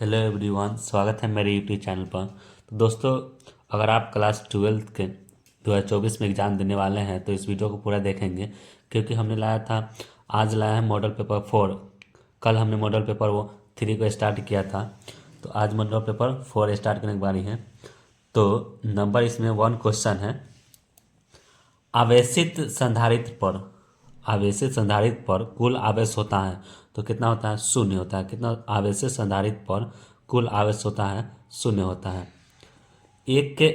Hello everyone, स्वागत है मेरे यूट्यूब चैनल पर। तो दोस्तों, अगर आप क्लास 12 के 2024 में एग्ज़ाम देने वाले हैं तो इस वीडियो को पूरा देखेंगे, क्योंकि हमने लाया था, आज लाया है मॉडल पेपर 4। कल हमने मॉडल पेपर 3 को स्टार्ट किया था, तो आज मॉडल पेपर 4 स्टार्ट करने की बारी है। तो नंबर इसमें 1 क्वेश्चन है। आवेशित संधारित्र पर कुल आवेश होता है तो कितना होता है? शून्य होता है। कितना? आवेशित संधारित्र पर कुल आवेश होता है, शून्य होता है। एक के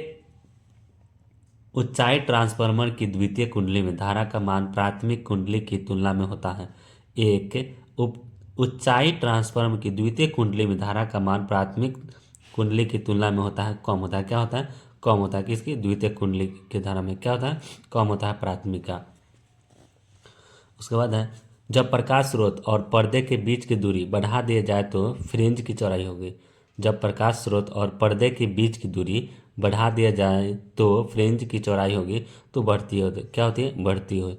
ऊंचाई ट्रांसफार्मर की द्वितीय कुंडली में धारा का मान प्राथमिक कुंडली की तुलना में होता है। ऊंचाई ट्रांसफार्मर की द्वितीय कुंडली में धारा का मान प्राथमिक कुंडली की तुलना में होता है, कम होता है। क्या होता है? कम होता है। किसकी? द्वितीय कुंडली की धारा में क्या होता है? कम होता है प्राथमिक का। उसके बाद है, जब प्रकाश स्रोत और पर्दे के बीच की दूरी बढ़ा दिया जाए तो फ्रिंज की चौड़ाई होगी। जब प्रकाश स्रोत और पर्दे के बीच की दूरी बढ़ा दिया जाए तो फ्रिंज की चौड़ाई होगी, तो बढ़ती होती। क्या होती है? बढ़ती हो।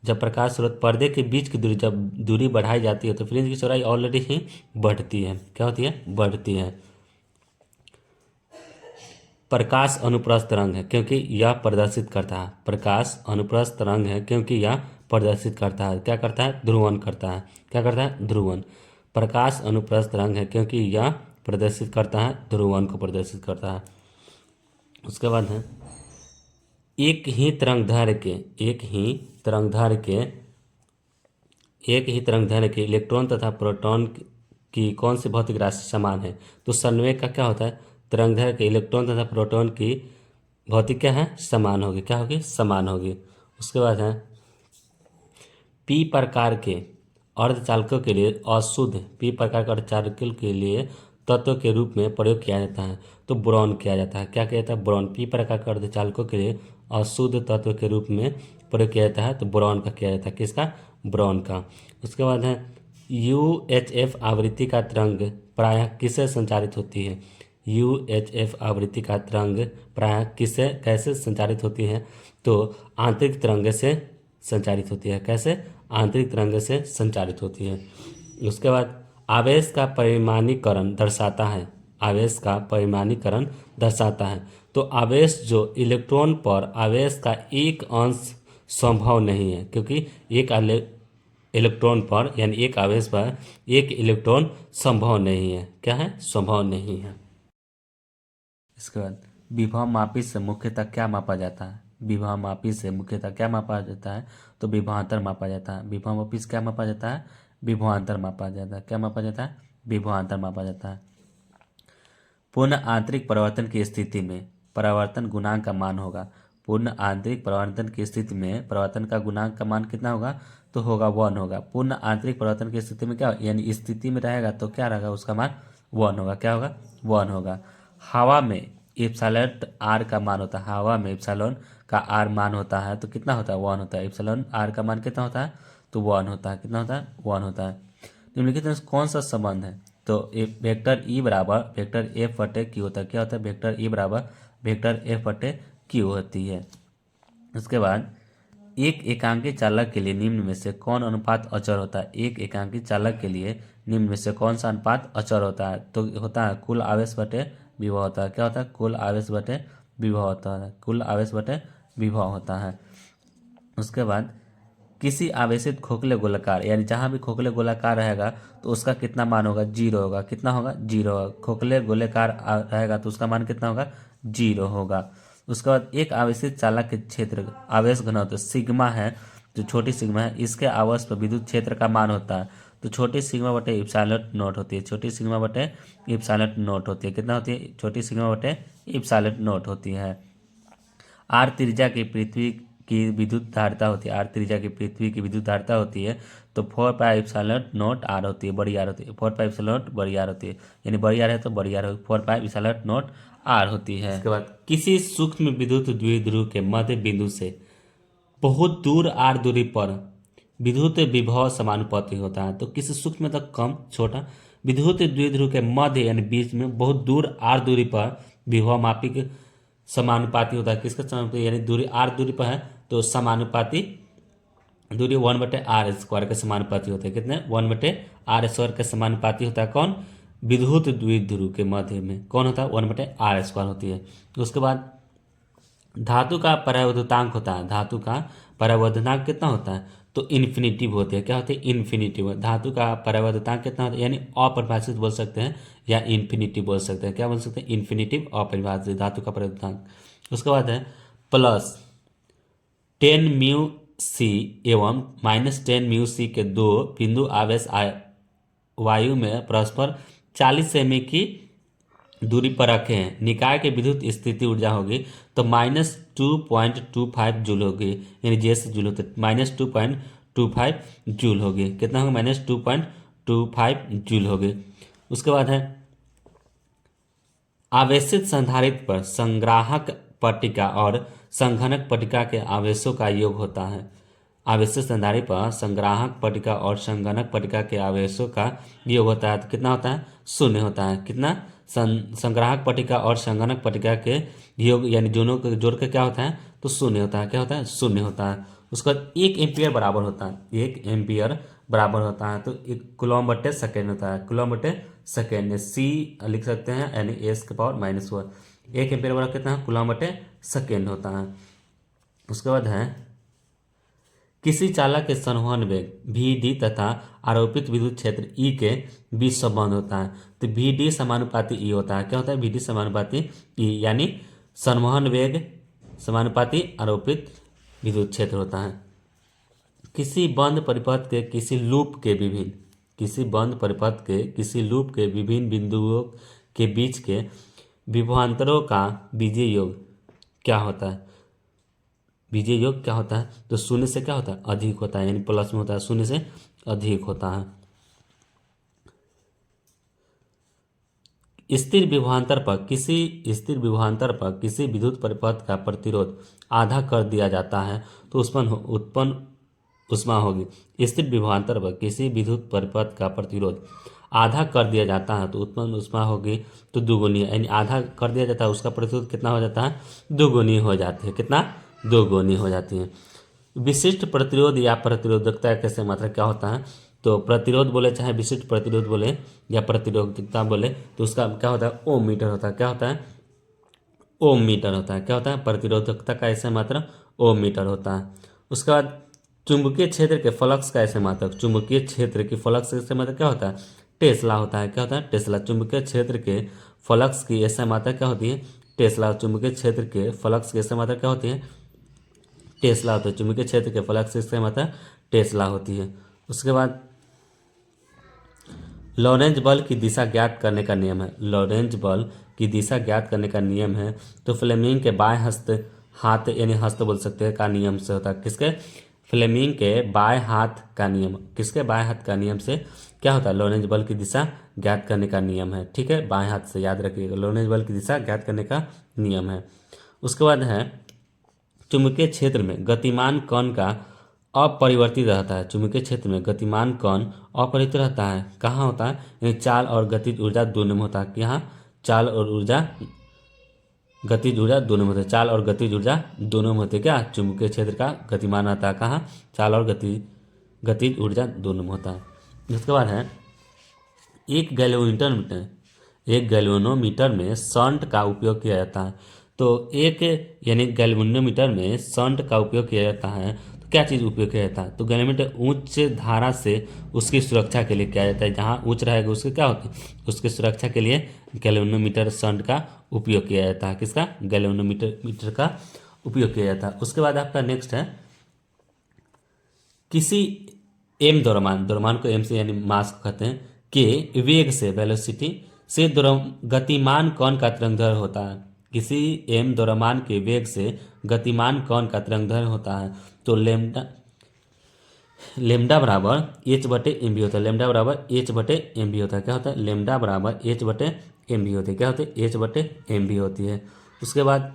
जब प्रकाश स्रोत पर्दे के बीच की दूरी, जब दूरी बढ़ाई जाती है तो फ्रिंज की चौड़ाई ऑलरेडी ही बढ़ती है। क्या होती है? बढ़ती है। प्रकाश अनुप्रस्थ तरंग है क्योंकि यह प्रदर्शित करता है। प्रकाश अनुप्रस्थ तरंग है क्योंकि यह प्रदर्शित करता है। क्या करता है? ध्रुवन करता है। क्या करता है? ध्रुवन। प्रकाश अनुप्रस्थ तरंग है क्योंकि यह प्रदर्शित करता है, ध्रुवन को प्रदर्शित करता है। उसके बाद है, एक ही तरंगदैर्घ्य के इलेक्ट्रॉन तथा प्रोटॉन की कौन सी भौतिक राशि समान है? तो संवेग का क्या होता है? तरंगदैर्घ्य के इलेक्ट्रॉन तथा प्रोटॉन की भौतिक क्या है? समान होगी। क्या होगी? समान होगी। उसके बाद है, पी प्रकार के अर्धचालकों के लिए तत्व के रूप में प्रयोग किया जाता है तो बोरॉन किया जाता है। क्या किया जाता है? बोरॉन। पी प्रकार के अर्धचालकों के लिए अशुद्ध तत्व के रूप में प्रयोग किया जाता है तो बोरॉन का किया जाता है। किसका? बोरॉन का। उसके बाद है, UHF आवृत्ति का तरंग प्रायः किससे संचारित होती है? UHF आवृत्ति का तरंग प्रायः कैसे संचारित होती है? तो आंतरिक तरंग से संचारित होती है। कैसे? आंतरिक तरंग से संचारित होती है। उसके बाद, आवेश का परिमाणीकरण दर्शाता है तो आवेश जो इलेक्ट्रॉन पर आवेश का एक अंश संभव नहीं है, क्योंकि इलेक्ट्रॉन पर यानी एक आवेश पर एक इलेक्ट्रॉन संभव नहीं है। क्या है? संभव नहीं है। इसके बाद, विभव मापी से मुख्यतः क्या मापा जाता है? विभव मापी से मुख्यतः क्या मापा जाता है? तो विभवांतर मापा जाता है। विभव मापी से क्या मापा जाता है? विभवांतर मापा जाता है। क्या मापा जाता है? विभवांतर मापा जाता है। पूर्ण आंतरिक परिवर्तन की स्थिति में परिवर्तन गुणांक का मान होगा। पूर्ण आंतरिक परिवर्तन की स्थिति में परिवर्तन का गुणांक का मान कितना होगा? तो होगा 1 होगा। पूर्ण आंतरिक परिवर्तन की स्थिति में क्या, यानी स्थिति में रहेगा तो क्या रहेगा? उसका मान 1 होगा। क्या होगा? 1 होगा। हवा में एप्सिलॉन आर का मान होता है। हवा में एप्सिलॉन का आर मान होता है तो कितना होता है? 1 होता है। एप्सिलॉन आर का मान कितना होता है? तो 1 होता है। कितना होता है? 1 होता है। निम्नलिखित में कौन सा संबंध है? तो वेक्टर ई बराबर वेक्टर एफ बटे क्यू होता है। क्या होता है? वेक्टर ई बराबर वेक्टर एफ बटे क्यू होती है। उसके बाद, एक एकांकी चालक के लिए निम्न में से कौन अनुपात अचर होता है? एक एकांकी चालक के लिए निम्न में से कौन सा अनुपात अचर होता है? तो होता है कुल आवेश बटे विभव होता है। क्या होता है? कुल आवेश बटे विभव होता है। कुल आवेश बटे विभव होता है। उसके बाद, किसी आवेशित खोखले गोलाकार, यानी जहां भी खोखले गोलाकार रहेगा तो उसका कितना मान होगा? 0 होगा। कितना होगा? 0 होगा। खोखले गोलाकार रहेगा तो उसका मान कितना होगा? 0 होगा। उसके बाद, एक आवेशित चालक के क्षेत्र आवेश घनत्व सिग्मा है, जो छोटी सिग्मा है, इसके आवेश पर विद्युत क्षेत्र का मान होता है तो छोटी सिग्मा बटे इप्सिलॉन नॉट होती है। छोटी सिग्मा बटे इप्सिलॉन नॉट होती है। कितना होती है? छोटी सिग्मा बटे इप्सिलॉन नॉट होती है। आर त्रिज्या की पृथ्वी की विद्युत धारिता होती है। आर त्रिज्या की पृथ्वी की विद्युत धारिता होती है तो 4 पाई एप्सिलॉन नॉट आर होती है, बड़ी आर होती है। 4 पाई एप्सिलॉन नॉट बड़ी आर होती है, यानी बड़ी आर है तो बड़ी आर होगी। 4 पाई एप्सिलॉन नॉट आर होती है। इसके बाद, किसी सूक्ष्म विद्युत द्विध्रुव के मध्य बिंदु से बहुत दूर आर दूरी पर विद्युत विभव समानुपाती होता है। तो किसी सूक्ष्म तक कम छोटा विद्युत द्विध्रुव के मध्य यानी बीच में बहुत दूर आर दूरी पर विभव मापिक समानुपाती होता है। किसका समानुपाती? यानी दूरी आर दूरी पर है तो समानुपाती दूरी 1/r² के समानुपाती होता है। कितने? 1/r² के समानुपाती होता है। कौन? विद्युत द्विध्रुव के मध्य में कौन होता है, 1/r² होती है। उसके बाद धातु का परावर्तनांक होता है, धातु का परावर्तनांक कितना होता है, तो इन्फिनिटिव होती है। क्या होती है, इन्फिनिटिव। धातु का परावर्तनांक कितना होता है, यानी अपरिभाषित बोल सकते हैं या इन्फिनिटिव बोल सकते हैं। क्या बोल सकते हैं, इन्फिनिटिव अपरिभाषित धातु का परावर्तनांक। उसके बाद है प्लस 10μc एवं -10μc के दो बिंदु आवेश वायु में परस्पर 40 सेमी की दूरी पर रखे हैं। निकाय के विद्युत स्थिति ऊर्जा होगी तो -2.25 जूल होगी, यानी जैसे जूल होते -2.25 जूल होगी। कितना होगा, -2.25 जूल होगी। उसके बाद है आवेशित संधारित्र पर संग्राहक पट्टिका और संघनक पट्टिका के आवेशों का योग होता है। आवेशित संधारित्र पर संग्राहक पट्टिका और संघनक पट्टिका के आवेशों का योग होता है तो कितना होता है, 0 होता है। कितना, संग्राहक पट्टिका और संघनक पट्टिका के योग यानी दोनों को जोड़ के क्या होता है, तो 0 होता है। क्या होता है, 0 होता है। उसके बाद 1 एम्पियर बराबर होता है, 1 एम्पियर बराबर होता है तो 1 कूलम/सेकेंड होता है। कूलम/सेकेंड सी लिख सकते हैं, यानी s⁻⁻1। 1 एम्पियर बराबर कितना है, कूलम/सेकेंड होता है। उसके बाद है किसी चालक के संवहन वेग vd तथा आरोपित विद्युत क्षेत्र E के बीच संबंध होता है तो vd समानुपाती E होता है। क्या होता है, vd समानुपाती E, यानी संवहन वेग समानुपाती आरोपित विद्युत क्षेत्र होता है। किसी बंद परिपथ के किसी लूप के विभिन्न बिंदुओं के बीच के विभवांतरों का बीजीय योग क्या होता है, बीजीय योग क्या होता है, तो 0 से क्या होता है, अधिक होता है, यानी प्लस में होता है, 0 से अधिक होता है। स्थिर विभवांतर पर किसी विद्युत परिपथ का प्रतिरोध आधा कर दिया जाता है तो उत्पन्न ऊष्मा होगी। स्थिर विभवांतर पर किसी विद्युत परिपथ का प्रतिरोध आधा कर दिया जाता है तो उत्पन्न ऊष्मा होगी तो दुगुनी, यानी आधा कर दिया जाता है उसका प्रतिरोध कितना हो जाता है, दुगुनी हो जाती है। कितना, दोगुनी हो जाती है। विशिष्ट प्रतिरोध या प्रतिरोधकता कैसे मात्रा क्या होता है, तो प्रतिरोध बोले चाहे विशिष्ट प्रतिरोध बोले या प्रतिरोधकता बोले तो उसका क्या होता है, ओम मीटर होता है। क्या होता है, ओम मीटर होता है। क्या होता है, प्रतिरोधकता का ऐसे मात्रा ओम मीटर होता है। उसके बाद चुंबकीय क्षेत्र के फ्लक्स का ऐसे मात्रक, चुंबकीय क्षेत्र की फ्लक्स ऐसे मात्रक क्या होता है, टेस्ला होता है। क्या होता है, टेस्ला। चुंबकीय क्षेत्र के फ्लक्स की ऐसे मात्रा क्या होती है, टेस्ला। चुंबकीय क्षेत्र के फ्लक्स की ऐसे मात्रा क्या होती है, टेस्ला होता है। चुंबकीय क्षेत्र के फ्लक्स की ऐसे मात्रा टेस्ला होती है। उसके बाद लॉरेंज बल की दिशा ज्ञात करने का नियम है। लॉरेंज बल की दिशा ज्ञात करने का नियम है तो फ्लेमिंग के बाएं हाथ यानी हस्त बोल सकते हैं का नियम से होता है। किसके, फ्लेमिंग के बाएं हाथ का नियम। किसके, बाएं हाथ का नियम से क्या होता है, लॉरेंज बल की दिशा ज्ञात करने का नियम है। ठीक है, बाएं हाथ से याद रखिएगा, लॉरेंज बल की दिशा ज्ञात करने का नियम है। उसके बाद है चुंबकीय क्षेत्र में गतिमान कण का अपरिवर्तित रहता है। चुंबकीय क्षेत्र में गतिमान कण अपरिवर्तित रहता है, कहाँ होता है, यानी चाल और गतिज ऊर्जा दोनों में होता है। यहाँ चाल और गतिज ऊर्जा दोनों में होता है। चाल और गतिज ऊर्जा दोनों में होते हैं। क्या, चुंबकीय क्षेत्र का गतिमान रहता है कहाँ, चाल और गतिज ऊर्जा दोनों में होता है। उसके बाद है एक गैल्वेनोमीटर में शंट का उपयोग किया जाता है तो एक यानी गैल्वेनोमीटर में शंट का उपयोग किया जाता है तो क्या चीज़ उपयोग किया जाता है, तो गैल्वेनोमीटर उच्च धारा से उसकी सुरक्षा के लिए किया जाता है। जहाँ उच्च रहेगा उसके क्या होती है, उसकी सुरक्षा के लिए गैल्वेनोमीटर शंट का उपयोग किया जाता है। किसका, गैल्वेनोमीटर का उपयोग किया जाता है। उसके बाद आपका नेक्स्ट है किसी एम द्रव्यमान को एम से यानी मास को कहते हैं के वेग से वेलोसिटी से गतिमान कण का तरंगदैर्घ्य होता है। किसी एम द्रव्यमान के वेग से गतिमान कण का तरंगदैर्घ्य होता है तो लेमडा बराबर h/mv होता है। लेमडा बराबर h/mv होता है। क्या होता है, लेमडा बराबर h/mv होती है। क्या होती है, h/mv होती है। उसके बाद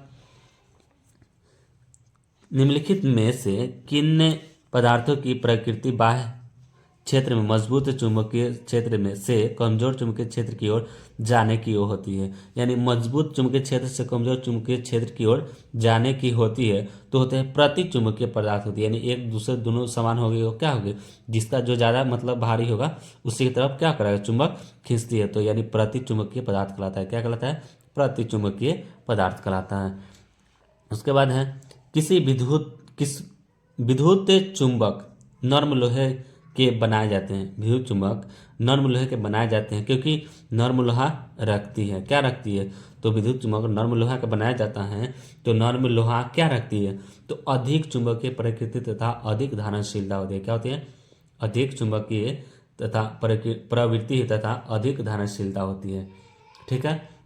निम्नलिखित में से किन पदार्थों की प्रकृति बाह्य क्षेत्र में मजबूत चुंबकीय क्षेत्र में से कमजोर चुंबकीय क्षेत्र की ओर जाने की ओर होती है। यानी मजबूत चुंबकीय क्षेत्र से कमजोर चुंबकीय क्षेत्र की ओर जाने की होती है तो होते हैं प्रति चुंबकीय पदार्थ होती है। यानी एक दूसरे दोनों समान हो गए हो, क्या होगी, जिसका जो ज़्यादा मतलब भारी होगा उसी की तरफ क्या करेगा, चुंबक खींचती है। तो यानी प्रति चुंबकीय पदार्थ कहलाता है। क्या कहलाता है, प्रति चुंबकीय पदार्थ कहलाता है। उसके बाद है किस विद्युत चुंबक नर्म लोहे के बनाए जाते हैं। विद्युत चुंबक नर्म लोहे के बनाए जाते हैं क्योंकि नर्म लोहा रखती है। क्या रखती है, तो विद्युत चुंबक नर्म लोहा का बनाया जाता है तो नर्म लोहा क्या रखती है, तो अधिक चुंबकीय प्रकृति तथा अधिक धारणशीलता होती है। क्या होती है, अधिक चुंबकीय तथा प्रवृत्ति तथा अधिक धारणशीलता होती है। ठीक है।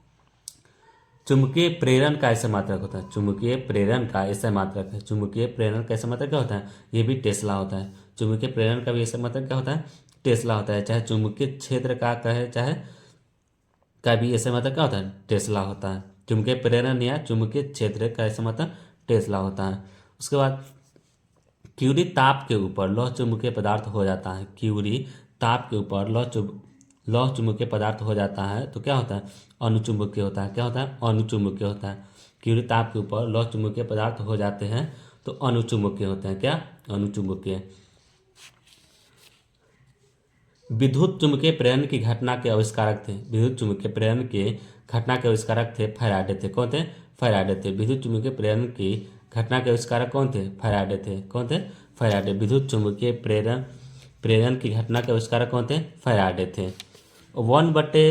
चुंबकीय प्रेरण का ऐसा मात्रक होता है। चुंबकीय प्रेरण का ऐसा मात्रक है। चुंबकीय प्रेरण का ऐसा मात्रक क्या होता है, ये भी टेस्ला होता है। चुंबकीय प्रेरण का भी ऐसा मात्रक क्या होता है, टेस्ला होता है। चाहे चुंबकीय क्षेत्र का कहे चाहे का भी ऐसा मात्रक क्या होता है, टेस्ला होता है। चुंबकीय प्रेरण या चुंबकीय क्षेत्र का ऐसा मात्रक टेस्ला होता है। उसके बाद क्यूरी ताप के ऊपर लौह चुंबकीय पदार्थ हो जाता है। क्यूरी ताप के ऊपर लौह चुंबकीय पदार्थ हो जाता है तो क्या होता है, अनुचुंबकीय होता है। क्या होता है, अनुचुंबकीय होता है। क्यूरी ताप के ऊपर लौह चुंबकीय पदार्थ हो जाते हैं तो अनुचुंबकीय होते हैं। क्या, अनुचुंबकीय। विद्युत चुंबकीय प्रेरण की घटना के आविष्कारक थे। विद्युत चुंबकीय प्रेरण के घटना के आविष्कारक थे फैराडे थे। कौन थे, फैराडे थे। विद्युत चुंबकीय प्रेरण की घटना के आविष्कारक कौन थे, फैराडे थे। कौन थे, फैराडे। विद्युत चुंबकीय प्रेरण प्रेरण की घटना के आविष्कारक कौन थे, फैराडे थे। वन बटे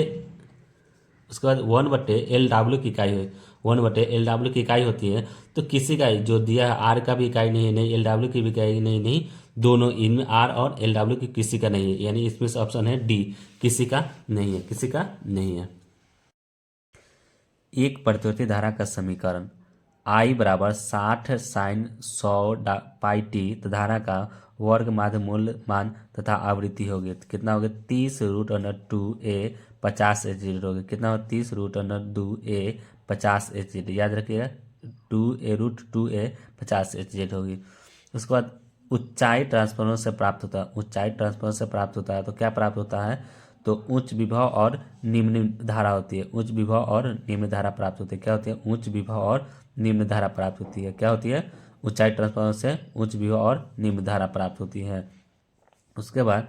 उसके बाद 1/L की इकाई है। 1/L की इकाई होती है तो किसी का जो दिया है आर का भी इकाई नहीं है, नहीं LW की भी इकाई नहीं, नहीं दोनों इनमें आर और LW की किसी का नहीं है। यानी इसमें से ऑप्शन है डी, किसी का नहीं है, किसी का नहीं है। एक प्रतिवर्ती धारा का समीकरण I बराबर 60 साइन 100 पाई टी तो धारा का वर्ग माध्य मूल मान तथा आवृत्ति होगी तो कितना हो गया, 30√2a 50 Hz होगी। कितना हो, 30√2a 50 Hz। याद रखिएगा 2a√2a 50 Hz होगी। उसके बाद ऊंचाई ट्रांसफार्मर से प्राप्त होता है। ऊंचाई ट्रांसफार्मर से प्राप्त होता है तो क्या प्राप्त होता है, तो उच्च विभव और निम्न धारा होती है। उच्च विभव और निम्न धारा प्राप्त होती है। क्या होती है, उच्च विभव और निम्न धारा प्राप्त होती है। क्या होती है, ऊंचाई ट्रांसफार्मर से उच्च विभव और निम्न धारा प्राप्त होती है। उसके बाद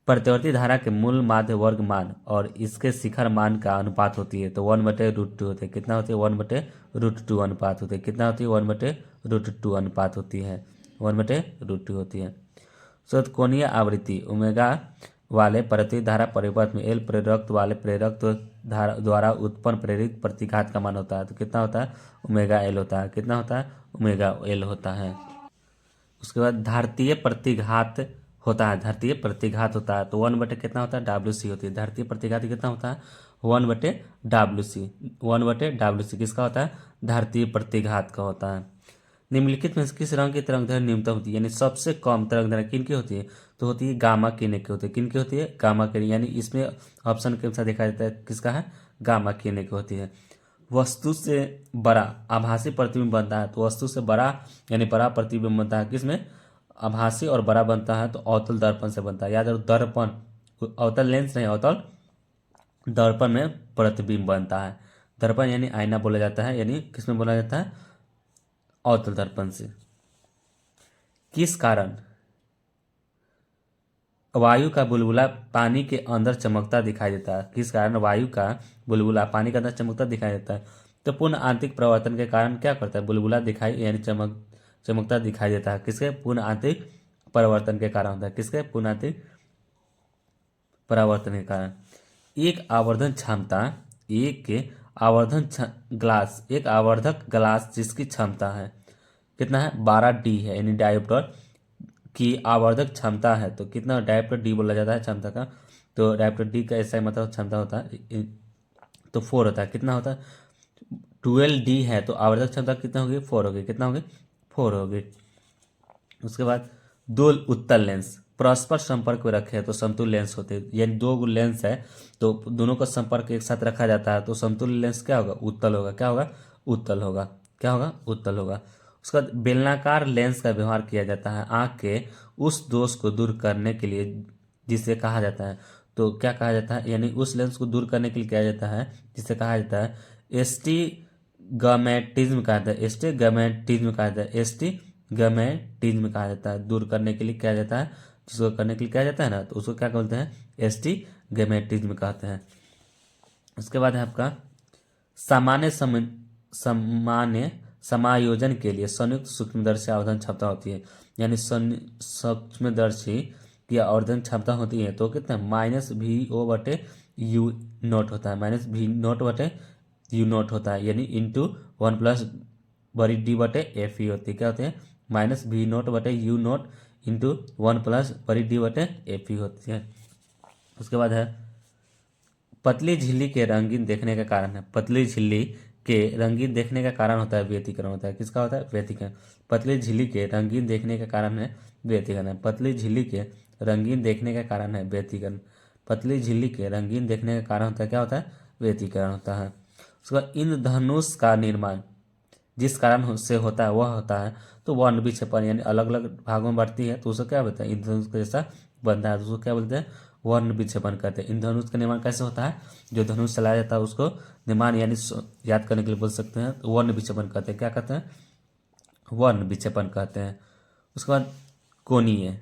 प्रतिवर्ती धारा के मूल माध्य वर्ग मान और इसके शिखर मान का अनुपात होती है तो 1/√2 होती है। कितना होती है, 1/√2 अनुपात होती है। कितना होती है, 1/√2 अनुपात होती है, 1/√2 होती है। कोणीय आवृत्ति ओमेगा वाले प्रतिवर्ती धारा परिपथ में एल प्रेरक वाले प्रेरक धारा द्वारा उत्पन्न प्रेरित प्रतिघात का मान होता है तो कितना होता है, ओमेगा एल होता है। कितना होता है, ओमेगा एल होता है। उसके बाद धारतीय प्रतिघात होता है। धारतीय प्रतिघात होता है तो 1 बटे कितना होता है, WC होती है। धारतीय प्रतिघात कितना होता है, 1/WC। 1/WC किसका होता है, धारतीय प्रतिघात का होता है। निम्नलिखित में से किस रंग की तरंग दैर्घ्य न्यूनतम होती है, यानी सबसे कम तरंग दैर्घ्य किन की होती है, तो होती है गामा किरण की होती है। किन की होती है, गामा किरण। यानी इसमें ऑप्शन के अनुसार देखा जाता है किसका है, गामा किरण की होती है। वस्तु से बड़ा आभासी प्रतिबिंब बनता है तो वस्तु से बड़ा यानी बड़ा प्रतिबिंब बनता है किसमें, आभासी और बड़ा बनता है तो अवतल दर्पण से बनता है। याद रखो दर्पण, अवतल लेंस नहीं, अवतल दर्पण में प्रतिबिंब बनता है। दर्पण यानी आईना बोला जाता है, यानी किसमें बोला जाता है, अवतल दर्पण से। किस कारण वायु का बुलबुला पानी के अंदर चमकता दिखाई देता है। किस कारण वायु का बुलबुला पानी के अंदर चमकता दिखाई देता है, तो पूर्ण आंतरिक परिवर्तन के कारण क्या करता है, बुलबुला दिखाई यानी चमकता दिखाई देता है। किसके, पूर्ण आंतरिक परिवर्तन के कारण होता है। किसके, पूर्ण आंतरिक परिवर्तन के कारण। एक आवर्धन क्षमता एक आवर्धक ग्लास जिसकी क्षमता है कितना है, 12D है, यानी डायोप्टर की आवर्धक क्षमता है तो कितना, डायोप्टर D बोला जाता है क्षमता का, तो डायोप्टर D का ऐसा मतलब क्षमता होता है तो 4 होता है। कितना होता है, 12D है तो आवर्धक क्षमता कितना होगी, 4 होगी। कितना होगी, 4 होगी। उसके बाद दो उत्तल लेंस परस्पर संपर्क में रखे हैं तो समतुल्य लेंस होते हैं। यानी दो लेंस है तो दोनों का संपर्क एक साथ रखा जाता है तो समतुल्य लेंस क्या होगा, उत्तल होगा। क्या होगा, उत्तल होगा। क्या होगा, उत्तल होगा। उसके बाद बेलनाकार लेंस का व्यवहार किया जाता है आंख के उस दोष को दूर करने के लिए जिसे कहा जाता है। तो क्या कहा जाता है, यानी उस लेंस को दूर करने के लिए किया जाता है जिसे कहा जाता है एस्टिग्मेटिज्म कहा जाता है। एस्टिग्मेटिज्म कहा जाता है। एस्टिग्मेटिज्म कहा जाता है। दूर करने के लिए किया जाता है, जिसको करने के लिए किया जाता है ना, तो उसको क्या बोलते हैं, एस्टिग्मेटिज्म कहते हैं। उसके बाद है आपका सामान्य समायोजन के लिए संयुक्त सूक्ष्मदर्शी आवर्धन क्षमता होती है। यानी सूक्ष्मदर्शी की आवर्धन क्षमता होती है तो कितना -VO/U0 होता है। -V0/U0 होता है, यानी इंटू 1+D/FE होती है। क्या होते हैं, -V0/U0 इंटू 1+D/FE होती है। उसके बाद है पतली झिल्ली के रंगीन देखने का कारण है। पतली झिल्ली के रंगीन देखने का कारण होता है व्यतिकरण होता है। किसका होता है, व्यतिकरण। पतली झिल्ली के रंगीन देखने का कारण है व्यतिकरण। पतली झिल्ली के रंगीन देखने का कारण है व्यतिकरण। पतली झिल्ली के रंगीन देखने का कारण होता है, क्या होता है, व्यतिकरण होता है। उसके बाद इंद्रधनुष का निर्माण जिस कारण से होता है वह होता है तो वर्ण विक्षेपण, यानी अलग अलग भागों में बढ़ती है तो उसको क्या बोलते हैं, इंद्रधनुष के जैसा बनता है तो उसको क्या बोलते हैं, वर्ण विक्षेपण कहते हैं। इंद्रधनुष का निर्माण कैसे होता है, जो धनुष चलाया जाता है उसको निर्माण यानी याद करने के लिए बोल सकते हैं, तो वर्ण विक्षेपण कहते हैं। क्या कहते हैं, वर्ण विक्षेपण कहते हैं। उसके बाद कोणीय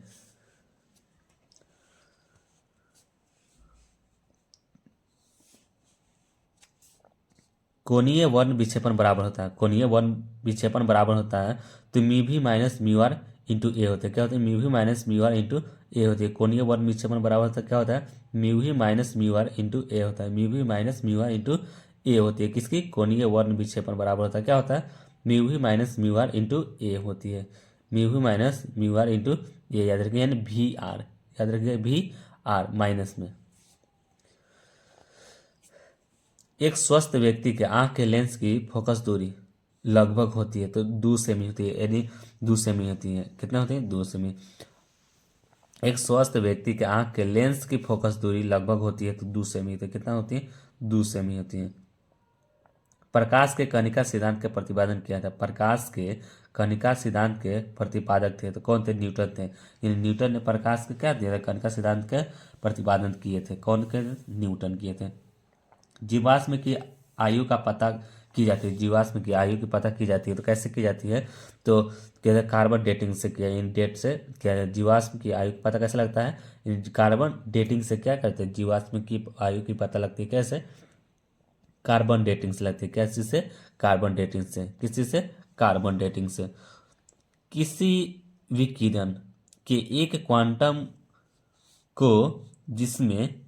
कोणीय वर्ण विक्षेपण बराबर होता है। कोणीय वर्ण विक्षेपण बराबर होता है तो म्यू भी माइनस म्यू आर इंटू ए होते हैं। क्या होते हैं, म्यू भी माइनस म्यू आर इंटू ए होती है। कोणीय वर्ण विक्षेपण बराबर होता है, क्या होता है, म्यू भी माइनस म्यू आर इंटू ए होता है। म्यू भी माइनस म्यू आर इंटू ए होती है। किसकी, कोणीय वर्ण विक्षेपण बराबर होता है, क्या होता है, म्यू भी माइनस म्यू आर इंटू ए होती है। म्यू भी माइनस म्यू आर इंटू ए याद रखिए, यानी भी आर, याद रखिए भी आर माइनस में। एक स्वस्थ व्यक्ति के आंख के लेंस की फोकस दूरी लगभग होती है तो 2 सेमी होती है, यानी 2 सेमी होती है। कितना होती है, 2 सेमी। एक स्वस्थ व्यक्ति के आंख के लेंस की फोकस दूरी लगभग होती है तो 2 सेमी होती है। कितना होती है, 2 सेमी होती है। प्रकाश के कणिका सिद्धांत के प्रतिपादन किया था। प्रकाश के कणिका सिद्धांत के प्रतिपादक थे तो कौन थे, न्यूटन थे। यानी न्यूटन ने प्रकाश के क्या दिया था, कणिका सिद्धांत के प्रतिपादन किए थे। कौन के, न्यूटन किए थे। जीवाश्म की आयु का पता की जाती है। जीवाश्म की आयु की पता की जाती है तो कैसे की जाती है, तो कहते हैं कार्बन डेटिंग से किया, इन डेट से क्या है, जीवाश्म की आयु का पता कैसे लगता है, कार्बन डेटिंग से क्या करते हैं, जीवाश्म की आयु की पता लगती है कैसे, कार्बन डेटिंग से लगती है। कैसे से, कार्बन डेटिंग से। किस चीज से, कार्बन डेटिंग से। किसी विकिरण के एक क्वांटम को जिसमें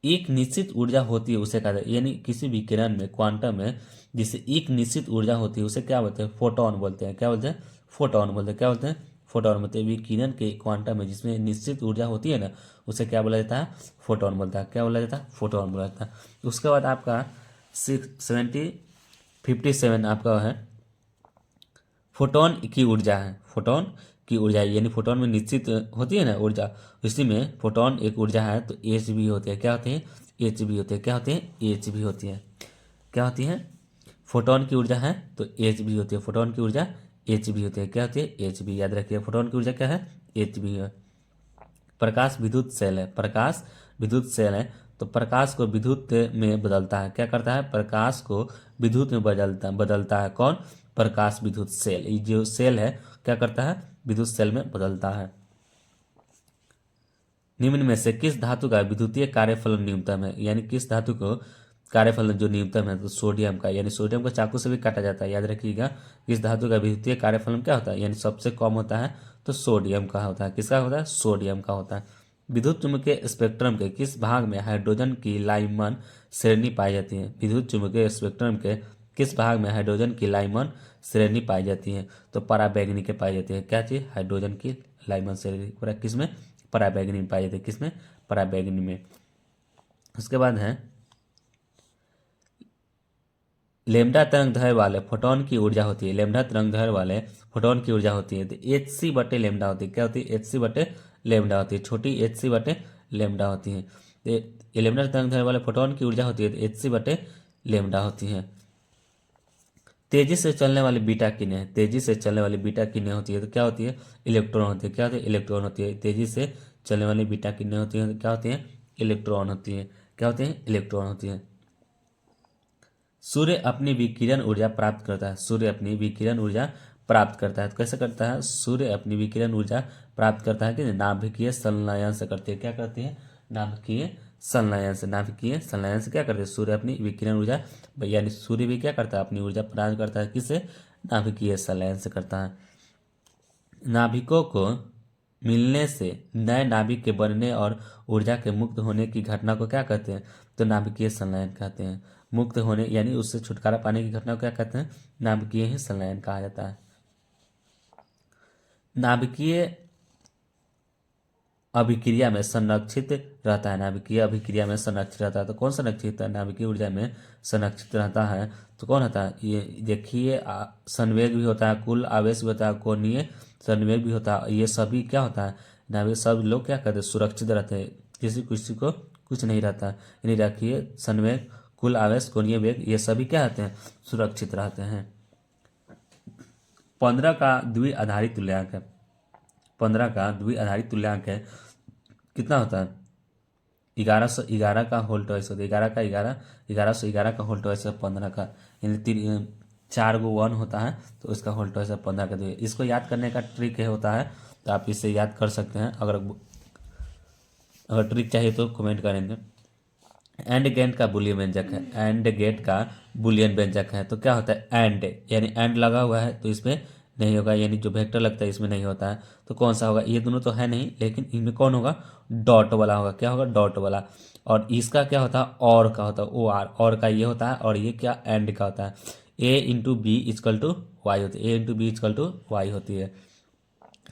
एक निश्चित ऊर्जा होती है उसे कहते हैं, यानी किसी भी किरण में, क्वांटम में जिसे एक निश्चित ऊर्जा होती है उसे क्या बोलते हैं, फोटोन बोलते हैं। क्या बोलते हैं, फोटोन बोलते हैं। क्या बोलते हैं, फोटोन बोलते हैं। विकिरण के क्वांटम में जिसमें निश्चित ऊर्जा होती है ना, उसे क्या बोला जाता है, फोटोन बोलता है। क्या बोला जाता है, फोटोन बोला जाता है। उसके बाद आपका 57 आपका है फोटोन की ऊर्जा है। फोटोन की ऊर्जा यानी फोटोन में निश्चित होती है ना ऊर्जा, इसी में फोटोन एक ऊर्जा है तो एच भी होती है। क्या होती है, एच भी होती है। क्या होती है, एच भी होती है। क्या होती है, फोटोन की ऊर्जा है तो एच भी होती है। फोटोन की ऊर्जा एच भी होती है। क्या होती है, एच भी। याद रखिए फोटोन की ऊर्जा क्या है, एच भी है। प्रकाश विद्युत सेल है। प्रकाश विद्युत सेल है तो प्रकाश को विद्युत में बदलता है। क्या करता है, प्रकाश को विद्युत में बदलता है कौन, प्रकाश विद्युत सेल। ये जो सेल है क्या करता है, विद्युत सेल में बदलता है। निम्न में से किस धातु का विद्युतीय कार्यफलन न्यूनतम है, यानी किस धातु को कार्यफलन जो न्यूनतम है, तो सोडियम का। यानी सोडियम को चाकू से भी काटा जाता है, याद रखिएगा। किस धातु का विद्युतीय कार्यफलन क्या होता है, यानी सबसे कम होता है तो सोडियम का होता है। किसका होता है, सोडियम का होता है। विद्युत चुम्बकीय स्पेक्ट्रम के किस भाग में हाइड्रोजन की लाइमन श्रेणी पाई जाती है। विद्युत चुम्बकीय स्पेक्ट्रम के किस भाग में हाइड्रोजन की लाइमन श्रेणी पाई जाती है, तो पराबैंगनी के पाई जाती है। क्या चीज, हाइड्रोजन की लाइमन श्रेणी किसमें, पराबैंगनी में पाई जाती है। किसमें, पराबैंगनी में। उसके बाद है लेमडा तरंग दैर्घ्य वाले फोटोन की ऊर्जा होती है। लेमडा तरंग दैर्घ्य वाले फोटोन की ऊर्जा होती है तो एच सी बटे लेमडा होती है। क्या होती है, एच सी बटे लेमडा होती है। छोटी एच सी बटे लेमडा होती है। तो ये लेमडा तरंग दैर्घ्य वाले फोटोन की ऊर्जा होती है तो एच सी बटे लेमडा होती है। तेजी से चलने वाली बीटा किरणें, तेजी से चलने वाली बीटा किरणें होती है तो क्या होती है, इलेक्ट्रॉन होती है। क्या होती है, इलेक्ट्रॉन होती है। तेजी से चलने वाली बीटा किरणें होती है तो क्या होती है, इलेक्ट्रॉन होती है। क्या होती है, इलेक्ट्रॉन होती है। सूर्य अपनी विकिरण ऊर्जा प्राप्त करता है, सूर्य अपनी विकिरण ऊर्जा प्राप्त करता है तो कैसे करता है, सूर्य अपनी विकिरण ऊर्जा प्राप्त करता है कि नाभिकीय संलयन से करती है। क्या करती है, नाभिकीय संलयन से। नाभिकीय संलयन से क्या करते हैं, सूर्य अपनी विकिरण ऊर्जा, यानी सूर्य भी क्या करता है, अपनी ऊर्जा प्रदान करता है, किससे, नाभिकीय संलयन से करता है। नाभिकों को मिलने से नए नाभिक के बनने और ऊर्जा के मुक्त होने की घटना को क्या कहते हैं, तो नाभिकीय संलयन कहते हैं। मुक्त होने यानी उससे छुटकारा पाने की घटना को क्या कहते हैं, नाभिकीय ही संलयन कहा जाता है। नाभिकीय अभिक्रिया में संरक्षित रहता है, नाभिकीय अभिक्रिया में संरक्षित रहता है तो कौन संरक्षित है, नाभिकीय ऊर्जा में संरक्षित रहता है तो कौन होता है, ये देखिए संवेग भी होता है, कुल आवेश भी होता है, कोणीय संवेग भी होता है, ये सभी क्या होता है, नाभिक सब लोग क्या कहते हैं, सुरक्षित रहते हैं, किसी किसी को कुछ नहीं रहता। यानी रखिए संवेग, कुल आवेश, कोणीय वेग, ये सभी क्या होते हैं, सुरक्षित रहते हैं। 15 का द्विआधारी तुल्यांक है, 15 का द्विआधारी तुल्यांक है, कितना होता है, 1111 का होल ट्वाइस होता है, 11 का 11, 1111 का होल ट्वाइस है 15 का, यानी 4 गो 1 होता है तो इसका होल ट्वाइस है 15 का। इसको याद करने का ट्रिक है होता है तो आप इसे याद कर सकते हैं। अगर ट्रिक चाहिए तो कमेंट करेंगे। एंड गेट का बुलियन व्यंजक है, एंड गेट का बुलियन व्यंजक है तो क्या होता है, एंड, यानी एंड लगा हुआ है तो इसमें नहीं होगा, यानी जो वेक्टर लगता है इसमें नहीं होता है तो कौन सा होगा, ये दोनों तो है नहीं, लेकिन इनमें कौन होगा, डॉट वाला होगा। क्या होगा, डॉट वाला। और इसका क्या होता है, और का होता है, ओ आर, और का ये होता है, और ये क्या, एंड का होता है। A into B equal to Y होती है, A into B equal to Y होती है।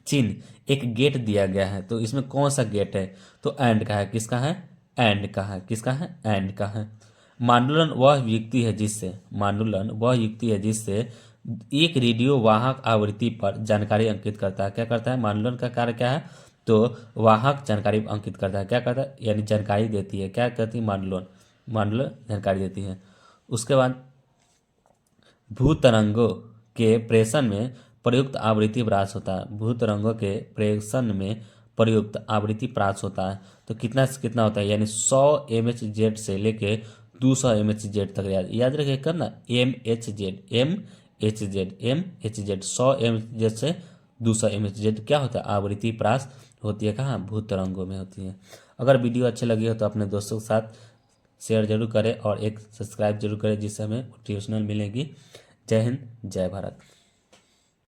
चिन्ह, एक गेट दिया गया है तो इसमें कौन सा गेट है, तो एंड का है। किसका है, एंड का है। किसका है, एंड का है। मांडुलन वह युक्ति है जिससे, मांडुलन वह युक्ति है जिससे एक रेडियो वाहक आवृत्ति पर जानकारी अंकित करता है। क्या करता है, मांडुलन का कार्य क्या है, तो वाहक जानकारी अंकित करता है। क्या करता है, यानी जानकारी देती है। क्या कहती है, मांडुलन, मांडुलन जानकारी देती है। उसके बाद भूतरंगों के प्रेषण में प्रयुक्त आवृत्ति ह्रास होता है, भूतरंगों के प्रेषण में प्रयुक्त आवृत्ति ह्रास होता है तो कितना से कितना होता है, यानी 100 MHz से लेके 200 MHz तक याद रखिए करना, MHz, MHz, MHz, 100 MHz से 200 MHz क्या होता है, आवृत्ति ह्रास होती है। कहाँ, भूतरंगों में होती है। अगर वीडियो अच्छी लगी हो तो अपने दोस्तों के साथ शेयर जरूर करें और एक सब्सक्राइब जरूर करें जिससे हमें मोटिवेशनल मिलेगी। जय हिंद, जय भारत।